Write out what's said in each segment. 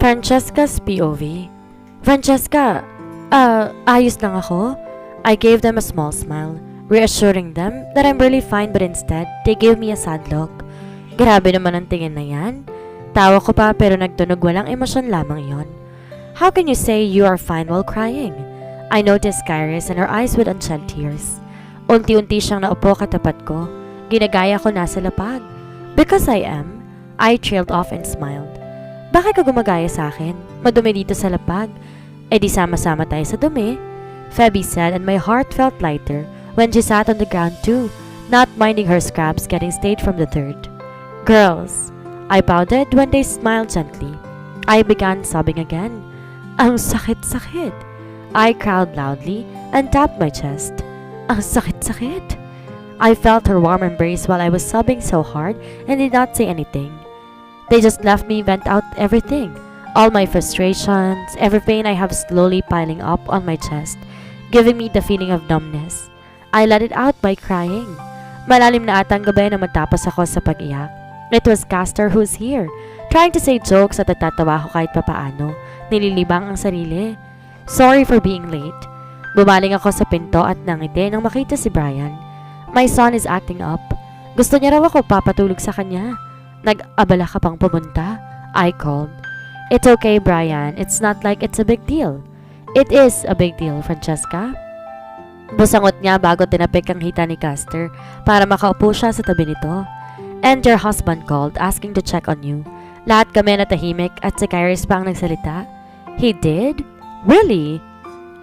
Francesca's POV. Francesca, ayos lang ako. I gave them a small smile, reassuring them that I'm really fine, but instead, they gave me a sad look. Grabe naman ang tingin na yan. Tawa ko pa pero nagtunog, walang emosyon lamang iyon. How can you say you are fine while crying? I noticed Kairis and her eyes would unshed tears. Unti-unti siyang naupo katapat ko. Ginagaya ko nasa lapag. Because I am, I trailed off and smiled. Bakit ka gumagaya sa akin? Madumi dito sa lapag. E di sama-sama tayo sa dumi. Febby said, and my heart felt lighter when she sat on the ground too, not minding her scraps getting stayed from the dirt. Girls, I pouted when they smiled gently. I began sobbing again. Ang sakit-sakit. I cried loudly and tapped my chest. Ang sakit-sakit. I felt her warm embrace while I was sobbing so hard and did not say anything. They just left me vent out everything. All my frustrations, every pain I have slowly piling up on my chest, giving me the feeling of numbness. I let it out by crying. Malalim na atang gabi na matapos ako sa pag-iyak. It was Castor who's here, trying to say jokes at natatawa ko kahit papaano. Nililibang ang sarili. Sorry for being late. Bumaling ako sa pinto at nangiti nang makita si Brian. My son is acting up. Gusto niya raw ako papatulog sa kanya. Nag-abala ka pang pumunta? I called. It's okay, Brian. It's not like it's a big deal. It is a big deal, Francesca. Busangot niya bago tinapik ang hita ni Castor para makaupo siya sa tabi nito. And your husband called asking to check on you. Lahat kami natahimik at si Kairis pa ang nagsalita. He did? Really?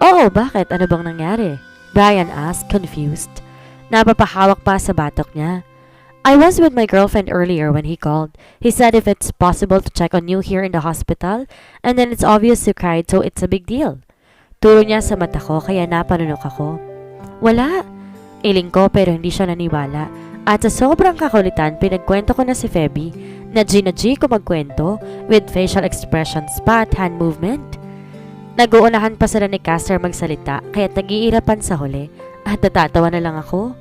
Oo, bakit? Ano bang nangyari? Brian asked, confused. Napapahawak pa sa batok niya. I was with my girlfriend earlier when he called. He said if it's possible to check on you here in the hospital, and then it's obvious you cried, so it's a big deal. Turo niya sa mata ko kaya napanunok ako. Wala. Iling ko pero hindi siya naniwala. At sa sobrang kakulitan, pinagkwento ko na si Febby na G ko magkwento with facial expressions pa at hand movement. Nag-uunahan pa sila ni Castor magsalita kaya nag-iirapan sa huli at natatawa na lang ako.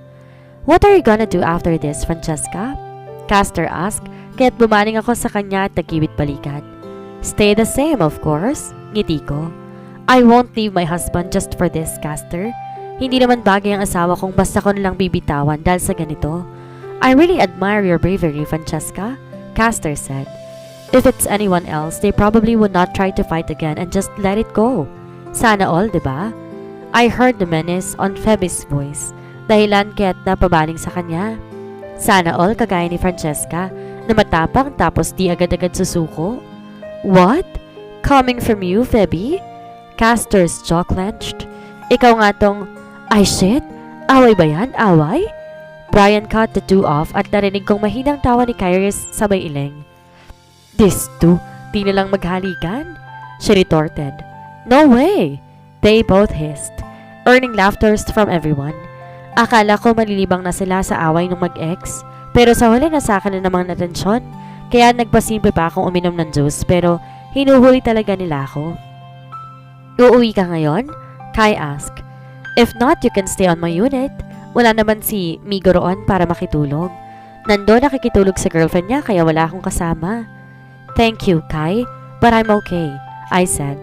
What are you gonna do after this, Francesca? Castor asked, kaya't bumaling ako sa kanya at nagkiwit balikat. Stay the same, of course, ngiti ko. I won't leave my husband just for this, Castor. Hindi naman bagay ang asawa kong basta ko nilang bibitawan dahil sa ganito. I really admire your bravery, Francesca, Castor said. If it's anyone else, they probably would not try to fight again and just let it go. Sana all, diba? I heard the menace on Febby's voice. Dahilan kaya't napabaling sa kanya. Sana all kagaya ni Francesca na matapang tapos di agad-agad susuko. What? Coming from you, Febby? Castor's jaw clenched. Ikaw nga tong, ay shit, away ba yan? Away? Brian cut the two off at narinig kong mahinang tawa ni Kairis sabay iling. These two, di na lang maghalikan? She retorted. No way! They both hissed, earning laughters from everyone. Akala ko malilibang na sila sa away ng mag-ex, pero sa huli na sa akin na namang natensyon, kaya nagpasimple pa akong uminom ng juice pero hinuhuli talaga nila ako. Uuwi ka ngayon? Kai asked. If not, you can stay on my unit. Wala naman si Migo roon para makitulog. Nando nakikitulog sa girlfriend niya kaya wala akong kasama. Thank you, Kai, but I'm okay, I said.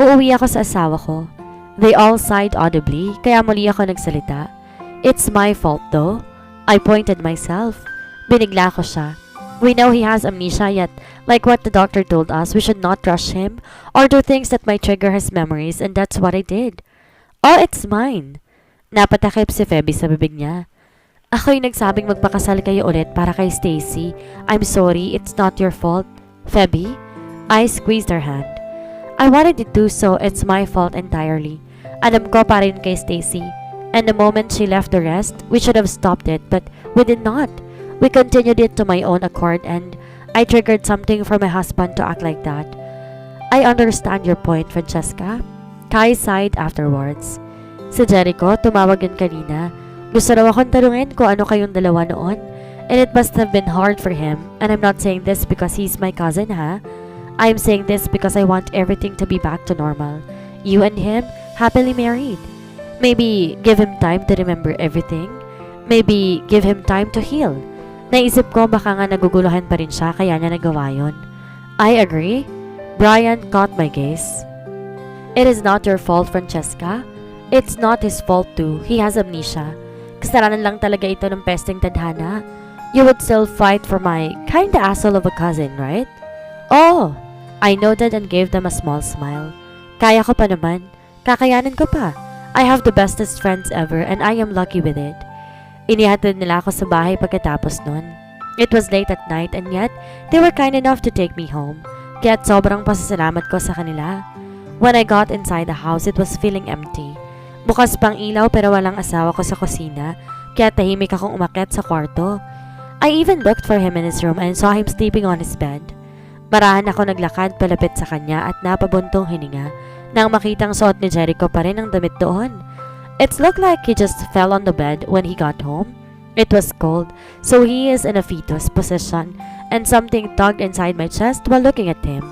Uuwi ako sa asawa ko. They all sighed audibly kaya muli ako nagsalita. It's my fault though. I pointed myself. Binigla ko siya. We know he has amnesia yet, like what the doctor told us, we should not rush him or do things that might trigger his memories, and that's what I did. Oh, it's mine. Napatakip si Febby sa bibig niya. Ako'y nagsabing magpakasal kayo ulit para kay Stacy. I'm sorry, it's not your fault. Febby? I squeezed her hand. I wanted to do so, it's my fault entirely. Alam ko para yun kay Stacy. And the moment she left the rest, we should have stopped it, but we did not. We continued it to my own accord and I triggered something for my husband to act like that. I understand your point, Francesca. Kai sighed afterwards. Si Jericho, tumawag yun kanina. Gusto raw akong tanungin kung ano kayong dalawa noon. And it must have been hard for him. And I'm not saying this because he's my cousin, ha? I'm saying this because I want everything to be back to normal. You and him, happily married. Maybe give him time to remember everything. Maybe give him time to heal. Naisip ko baka nga naguguluhan pa rin siya kaya niya nagawa yun. I agree. Brian caught my gaze. It is not your fault, Francesca. It's not his fault too. He has amnesia. Kasalanan lang talaga ito ng pesteng tadhana. You would still fight for my kinda asshole of a cousin, right? Oh! I nodded and gave them a small smile. Kaya ko pa naman. Kakayanin ko pa. I have the bestest friends ever and I am lucky with it. Inihatid nila ako sa bahay pagkatapos nun. It was late at night and yet they were kind enough to take me home. Kaya't sobrang pasasalamat ko sa kanila. When I got inside the house, it was feeling empty. Bukas pang ilaw pero walang asawa ko sa kusina, kaya tahimik akong umakyat sa kwarto. I even looked for him in his room and saw him sleeping on his bed. Marahan ako naglakad palapit sa kanya at napabuntong hininga nang makitang suot ni Jericho pa rin ang damit doon. It looked like he just fell on the bed when he got home. It was cold, so he is in a fetus position and something tugged inside my chest while looking at him.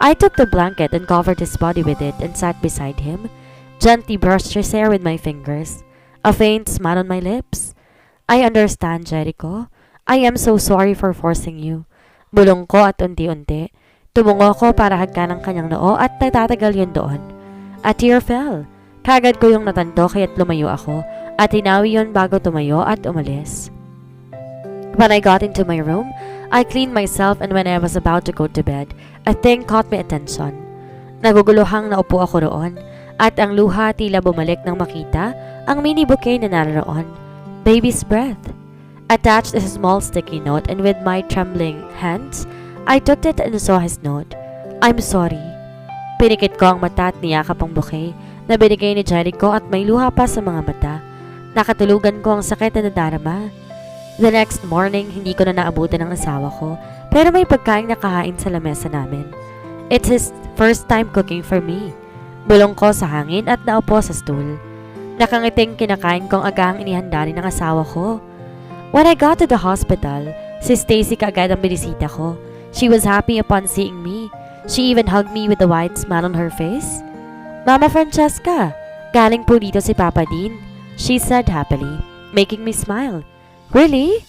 I took the blanket and covered his body with it and sat beside him, gently brushed his hair with my fingers, a faint smile on my lips. I understand, Jericho. I am so sorry for forcing you. Bulong ko at unti-unti. Tumungo ko para hagkan ang kanyang noo at natatagal yun doon. A tear fell. Kagad ko yung natanto kaya't lumayo ako at hinawi yun bago tumayo at umalis. When I got into my room, I cleaned myself and when I was about to go to bed, a thing caught my attention. Naguguluhang naupo ako roon at ang luha tila bumalik nang makita ang mini bouquet na naroon. Baby's breath. Attached is a small sticky note and with my trembling hands, I took it and saw his note. I'm sorry. Pinikit ko ang mata at niyakap ang bouquet na binigay ni Jericho at may luha pa sa mga mata. Nakatulugan ko ang sakit na nadarama. The next morning, hindi ko na naabutan ng asawa ko pero may pagkain na kahain sa lamesa namin. It's his first time cooking for me. Bulong ko sa hangin at naupo sa stool. Nakangiting kinakain kong agahang inihanda rin ng asawa ko. When I got to the hospital, si Stacy kaagad ang binisita ko. She was happy upon seeing me. She even hugged me with a wide smile on her face. Mama Francesca, galing po dito si Papa Dean, she said happily, making me smile. Really?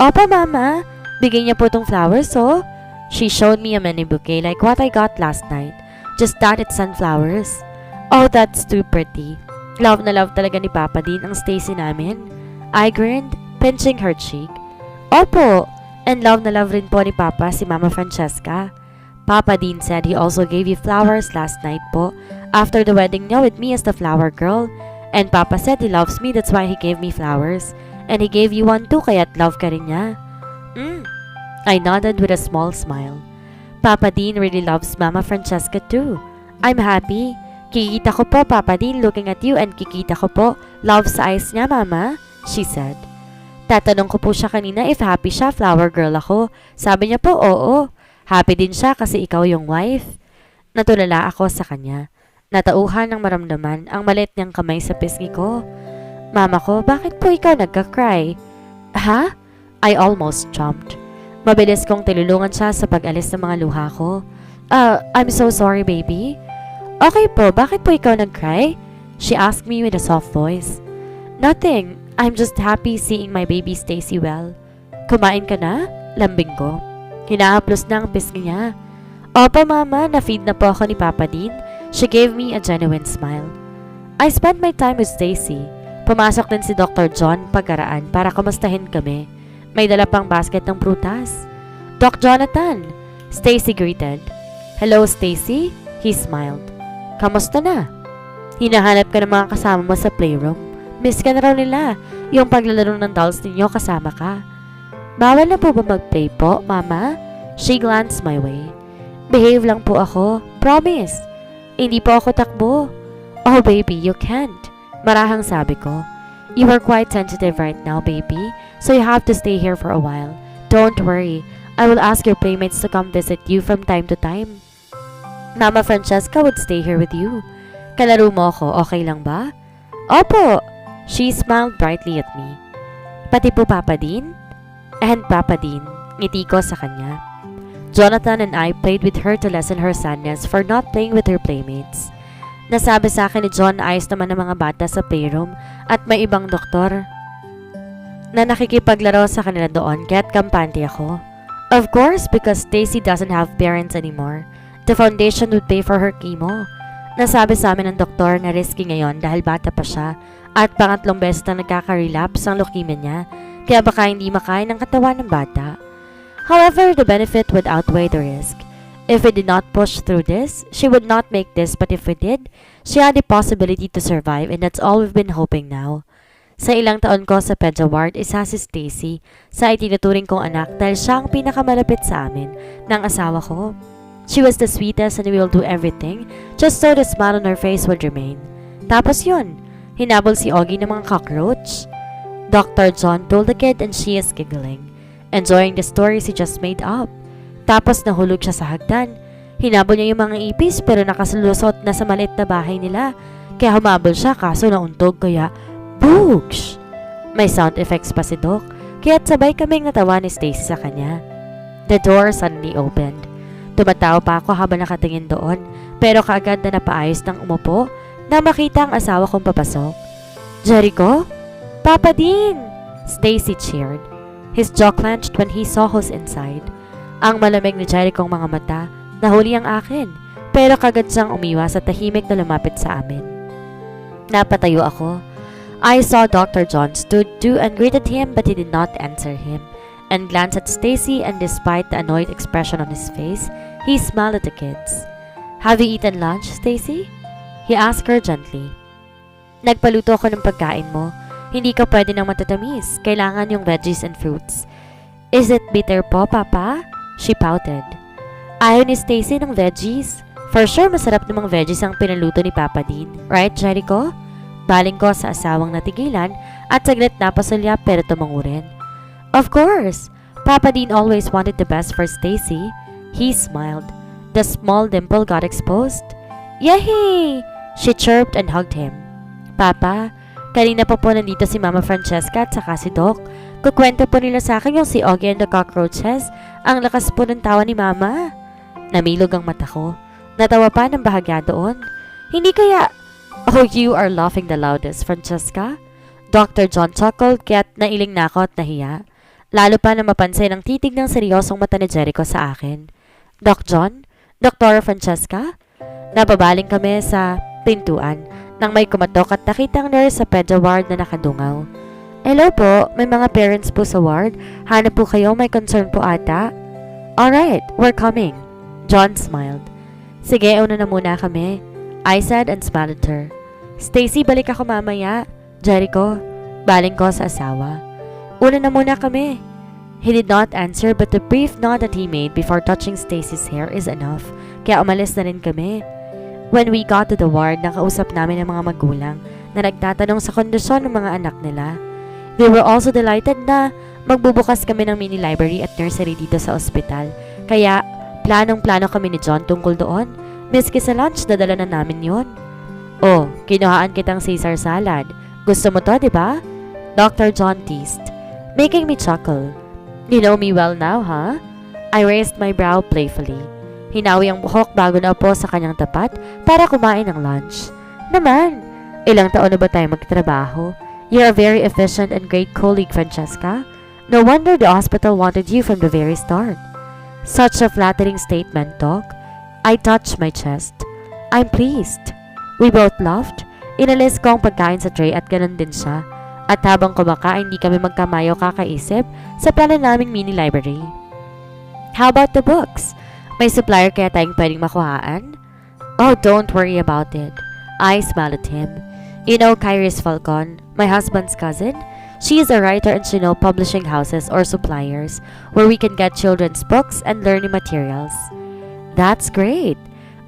Opo, Mama. Bigay niya po tong flowers, oh. She showed me a mini bouquet like what I got last night. Just that it's sunflowers. Oh, that's too pretty. Love na love talaga ni Papa Dean ang Stacy namin. I grinned, pinching her cheek. Opo, and love na love rin po ni Papa si Mama Francesca. Papa Dean said he also gave you flowers last night po after the wedding niya with me as the flower girl. And Papa said he loves me, that's why he gave me flowers. And he gave you one too, kaya't love ka rin niya. I nodded with a small smile. Papa Dean really loves Mama Francesca too. I'm happy. Kikita ko po, Papa Dean, looking at you and kikita ko po, love sa eyes niya, Mama, she said. Tatanong ko po siya kanina if happy siya, flower girl ako. Sabi niya po, oo. Happy din siya kasi ikaw yung wife. Natulala ako sa kanya. Natauhan ng maramdaman ang maliit niyang kamay sa pisngi ko. Mama ko, bakit po ikaw nagka-cry? Ha? I almost jumped. Mabilis kong tilulungan siya sa pag-alis ng mga luha ko. I'm so sorry, baby. Okay po, bakit po ikaw nag-cry? She asked me with a soft voice. Nothing. I'm just happy seeing my baby Stacy well. Kumain ka na? Lambing ko. Hinahaplos na ang pisngi niya. Opo, Mama, na-feed na po ako ni Papa Dean. She gave me a genuine smile. I spent my time with Stacy. Pumasok din si Dr. John pagkaraan para kamustahin kami. May dala pang basket ng prutas. Doc Jonathan, Stacy greeted. Hello, Stacy? He smiled. Kamusta na? Hinahanap ka ng mga kasama mo sa playroom. Miss ka na raw nila. Yung paglalaro ng dolls ninyo kasama ka. Bawal na po ba mag-play po, Mama? She glanced my way. Behave lang po ako. Promise. Hindi po ako takbo. Oh, baby, you can't. Marahang sabi ko. You are quite sensitive right now, baby. So you have to stay here for a while. Don't worry. I will ask your playmates to come visit you from time to time. Mama Francesca would stay here with you. Kalaro mo ako, okay lang ba? Opo. She smiled brightly at me. Pati po Papa Dean? And Papa Dean, ngiti ko sa kanya. Jonathan and I played with her to lessen her sadness for not playing with her playmates. Nasabi sa akin ni John na ayos naman ng mga bata sa playroom at may ibang doktor na nakikipaglaro sa kanila doon kaya't kampante ako. Of course, because Stacy doesn't have parents anymore. The foundation would pay for her chemo. Nasabi sa amin ng doktor na risky ngayon dahil bata pa siya at pangatlong beses na nagkaka-relapse ang leukemia niya, kaya baka hindi makain ng katawan ng bata. However, the benefit would outweigh the risk. If we did not push through this, she would not make this, but if we did, she had the possibility to survive, and that's all we've been hoping now. Sa ilang taon ko sa Pedja Ward, isa si Stacy sa itinuturing kong anak dahil siya ang pinakamalapit sa amin ng asawa ko. She was the sweetest and we will do everything just so the smile on her face would remain. Tapos yun, hinabol si Augie ng mga cockroach. Dr. John told the kid and she is giggling, enjoying the stories he just made up. Tapos nahulog siya sa hagdan. Hinabol niya yung mga ipis pero nakasalusot na sa maliit na bahay nila. Kaya humabol siya kaso nauntog kaya boogs! May sound effects pa si Doc kaya't sabay kaming natawa ni Stacy sa kanya. The door suddenly opened. Tumatawa pa ako habang nakatingin doon pero kaagad na napaayos ng umupo na makita ang asawa kong papasok. Jericho? Papa Dean! Stacy cheered. His jaw clenched when he saw who's inside. Ang malamig ni Jericho ang mga mata, nahuli ang akin pero kagad siyang umiwas at tahimik na lumapit sa amin. Napatayo ako. I saw Dr. John stood too and greeted him but he did not answer him and glanced at Stacy, and despite the annoyed expression on his face, he smiled at the kids. Have you eaten lunch, Stacy? He asked her gently. Nagpaluto ako ng pagkain mo. Hindi ka pwede ng matatamis. Kailangan yung veggies and fruits. Is it bitter po, Papa? She pouted. Ayaw ni Stacy ng veggies. For sure, masarap namang veggies ang pinaluto ni Papa Dean. Right, Jericho? Baling ko sa asawang natigilan at saglit na pasulya pero tumango rin. Of course! Papa Dean always wanted the best for Stacy. He smiled. The small dimple got exposed. Yay! She chirped and hugged him. Papa, kanina pa po nandito si Mama Francesca at saka si Doc. Kukwento po nila sa akin yung si Augie and the cockroaches. Ang lakas po ng tawa ni Mama. Namilog ang mata ko. Natawa pa ng bahagya doon. Hindi kaya... Oh, you are laughing the loudest, Francesca. Dr. John chuckled kaya't nailing na ako at nahiya. Lalo pa na mapansin ang titig ng seryosong mata ni Jericho sa akin. Doc John? Dr. Francesca? Nababaling kami sa pintuan nang may kumatok at nakitang nurse sa Pedja Ward na nakadungaw. Hello po, may mga parents po sa ward. Hanap po kayo, may concern po ata. Alright, we're coming. John smiled. Sige, una na muna kami. I said and smiled at her. Stacy, balik ako mamaya. Jericho, baling ko sa asawa. Una na muna kami. He did not answer but the brief nod that he made before touching Stacy's hair is enough. Kaya umalis na rin kami. When we got to the ward, nakausap namin ang mga magulang na nagtatanong sa kondisyon ng mga anak nila. They were also delighted na magbubukas kami ng mini library at nursery dito sa ospital. Kaya planong-plano kami ni John tungkol doon. Miski sa lunch, dadala na namin yon. Oh, kinuhaan kitang Caesar salad. Gusto mo to, di ba? Dr. John teased, making me chuckle. You know me well now, huh? I raised my brow playfully. Hinawi ang buhok bago na upo sa kanyang tapat para kumain ng lunch. Naman, ilang taon na ba tayo magtrabaho? You're a very efficient and great colleague, Francesca. No wonder the hospital wanted you from the very start. Such a flattering statement, Doc. I touched my chest. I'm pleased. We both laughed. Inalis ko ang pagkain sa tray at ganun din siya. At habang kumakain, hindi kami magkamayo kakaisip sa plano naming mini library. How about the books? May supplier kaya tayong pwedeng makuhaan? Oh, don't worry about it. I smiled at him. You know Kairis Falcon, my husband's cousin? She is a writer and she knows publishing houses or suppliers where we can get children's books and learning materials. That's great.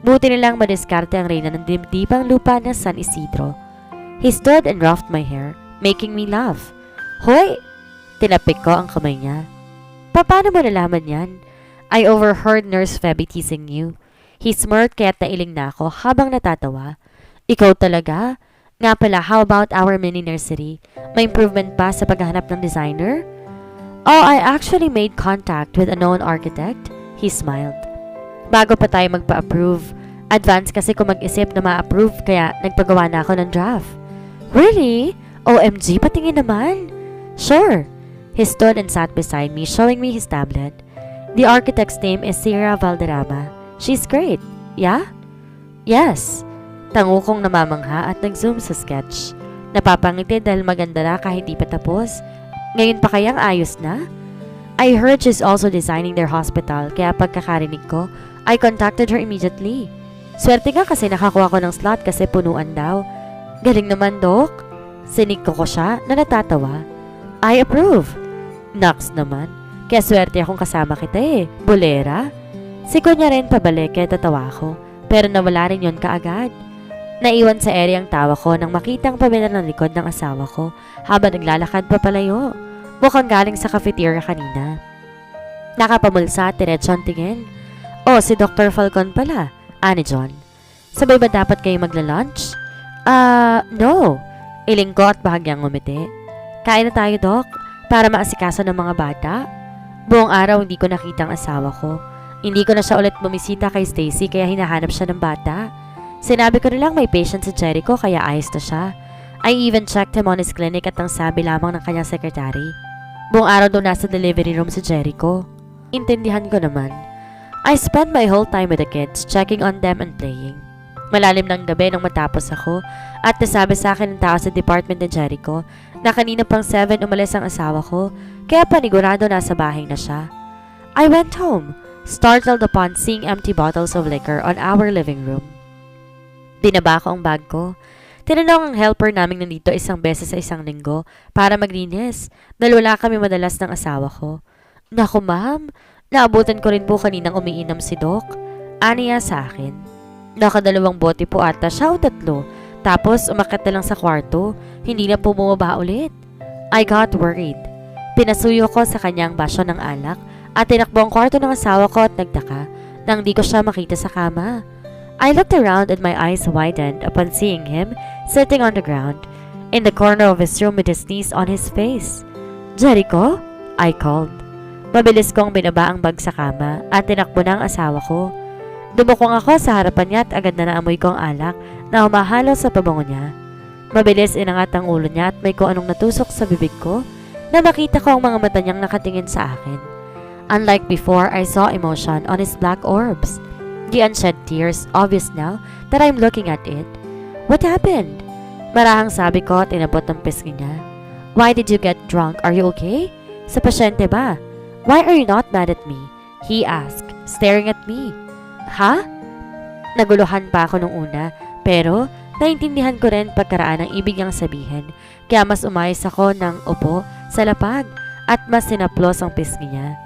Buti nilang madiskarte ang reyna ng dibdibang lupa na San Isidro. He stood and ruffed my hair, making me laugh. Hoy! Tinapik ko ang kamay niya. Paano mo nalaman yan? I overheard Nurse Febby teasing you. He smirked kaya't nailing na ako habang natatawa. Ikaw talaga? Nga pala, how about our mini nursery? May improvement pa sa paghahanap ng designer? Oh, I actually made contact with a known architect. He smiled. Bago pa tayo magpa-approve. Advance kasi kung mag-isip na ma-approve kaya nagpagawa na ako ng draft. Really? OMG, patingin naman. Sure. He stood and sat beside me, showing me his tablet. The architect's name is Sierra Valderrama. She's great. Yeah? Yes. Tango kong namamangha at nag-zoom sa sketch. Napapangiti dahil maganda na kahit di pa tapos. Ngayon pa kayang ayos na? I heard she's also designing their hospital kaya pagkakarinig ko, I contacted her immediately. Swerte nga kasi nakakuha ko ng slot kasi punuan daw. Galing naman, Doc. Sinig ko siya na natatawa. I approve. Naks naman. Kaya swerte akong kasama kita eh. Bolera. Siko niya rin pabalik kaya tatawa ko. Pero nawala rin yon kaagad. Naiwan sa area ang tawa ko nang makitang pamilya ng likod ng asawa ko habang naglalakad papalayo. Mukhang galing sa cafeteria kanina. Nakapamulsa at diretso ang tingin. Oh, si Dr. Falcon pala. Ani John. Sabay ba dapat kayo magla-lunch? No. Iling ko at bahagyang ngumiti. Kain na tayo, Doc, para maasikaso ng mga bata. Buong araw hindi ko nakita ang asawa ko. Hindi ko na siya ulit bumisita kay Stacy kaya hinahanap siya ng bata. Sinabi ko na lang may patient si Jericho kaya ayos na siya. I even checked him on his clinic at ang sabi lamang ng kanyang sekretary. Buong araw daw nasa delivery room si Jericho. Intindihan ko naman. I spent my whole time with the kids, checking on them and playing. Malalim ng gabi nang matapos ako at nasabi sa akin ng tao sa department ni Jericho na kanina pang 7 umalis ang asawa ko kaya panigurado nasa bahay na siya. I went home, startled upon seeing empty bottles of liquor on our living room. Binaba ko ang bag ko. Tinanong ang helper naming nandito isang beses sa isang linggo para maglinis dahil wala kami madalas ng asawa ko. Naku ma'am, naabutan ko rin po kaninang umiinom si Doc. Aniya sa akin. Nakadalawang bote po ata siya o 3. Tapos umakyat na lang sa kwarto. Hindi na po bumaba ulit. I got worried. Pinasuyo ko sa kanyang basyo ng alak at tinakbo ang kwarto ng asawa ko at nagtaka nang di ko siya makita sa kama. I looked around and my eyes widened upon seeing him sitting on the ground in the corner of his room with his knees on his face. Jericho? I called. Mabilis kong binaba ang bag sa kama at tinakbo na ang asawa ko. Dumukong ako sa harapan niya at agad na naamoy ko ang alak na humahalo sa pabango niya. Mabilis inangat ang ulo niya at may kung anong natusok sa bibig ko na makita ko ang mga mata niyang nakatingin sa akin. Unlike before, I saw emotion on his black orbs. The unshed tears, obvious now that I'm looking at it. What happened? Marahang sabi ko at inabot ng pisngi niya. Why did you get drunk? Are you okay? Sa pasyente ba? Why are you not mad at me? He asked, staring at me. Ha? Naguluhan pa ako nung una, pero naintindihan ko rin pagkaraan ng ibig niyang sabihin. Kaya mas umayos ako ng upo sa lapag at mas sinaplos ang pisngi niya.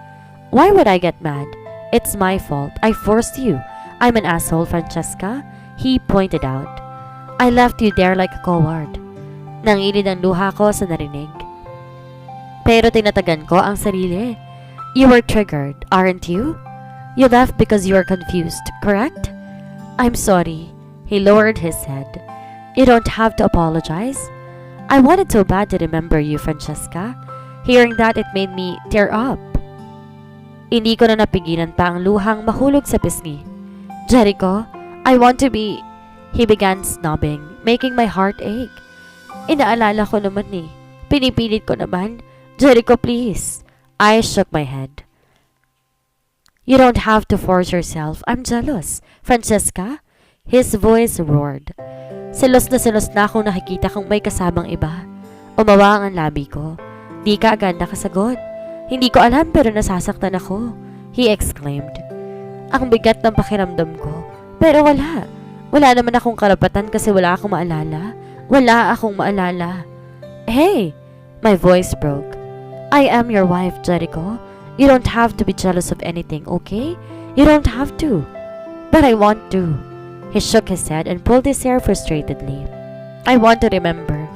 Why would I get mad? It's my fault. I forced you. I'm an asshole, Francesca, he pointed out. I left you there like a coward. Nangilid ang luha ko sa narinig. Pero tinatagan ko ang sarili. You were triggered, aren't you? You left because you were confused, correct? I'm sorry. He lowered his head. You don't have to apologize. I wanted so bad to remember you, Francesca. Hearing that, it made me tear up. Hindi ko na napigilan pa ang luhang mahulog sa pisngi. Jericho, I want to be... He began snobbing, making my heart ache. Inaalala ko naman eh. Pinipilit ko naman. Jericho, please. I shook my head. You don't have to force yourself. I'm jealous. Francesca? His voice roared. Selos na akong nakikita kong may kasamang iba. Umawang ang labi ko. Di ka agad nakasagot. Hindi ko alam pero nasasaktan ako. He exclaimed. Ang bigat ng pakiramdam ko. Pero wala. Wala naman akong karapatan kasi wala akong maalala. Wala akong maalala. Hey! My voice broke. I am your wife, Jericho. You don't have to be jealous of anything, okay? You don't have to. But I want to. He shook his head and pulled his hair frustratedly. I want to remember.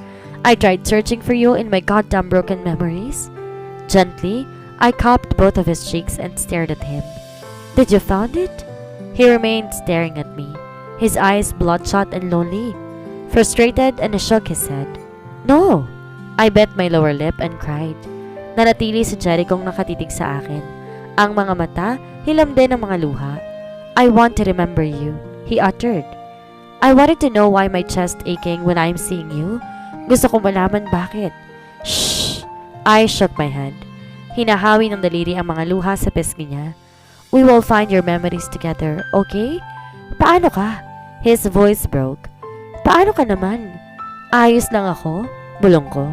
I tried searching for you in my goddamn broken memories. Gently, I cupped both of his cheeks and stared at him. Did you found it? He remained staring at me, his eyes bloodshot and lonely. Frustrated and shook his head. No! I bit my lower lip and cried. Nanatili si Jerichong nakatitig sa akin. Ang mga mata, hilam din ang mga luha. I want to remember you, he uttered. I wanted to know why my chest aching when I'm seeing you. Gusto kong malaman bakit. Shh! I shook my head. Hinahawi ng daliri ang mga luha sa pisngi niya. We will find your memories together, okay? Paano ka? His voice broke. Paano ka naman? Ayos lang ako, bulong ko.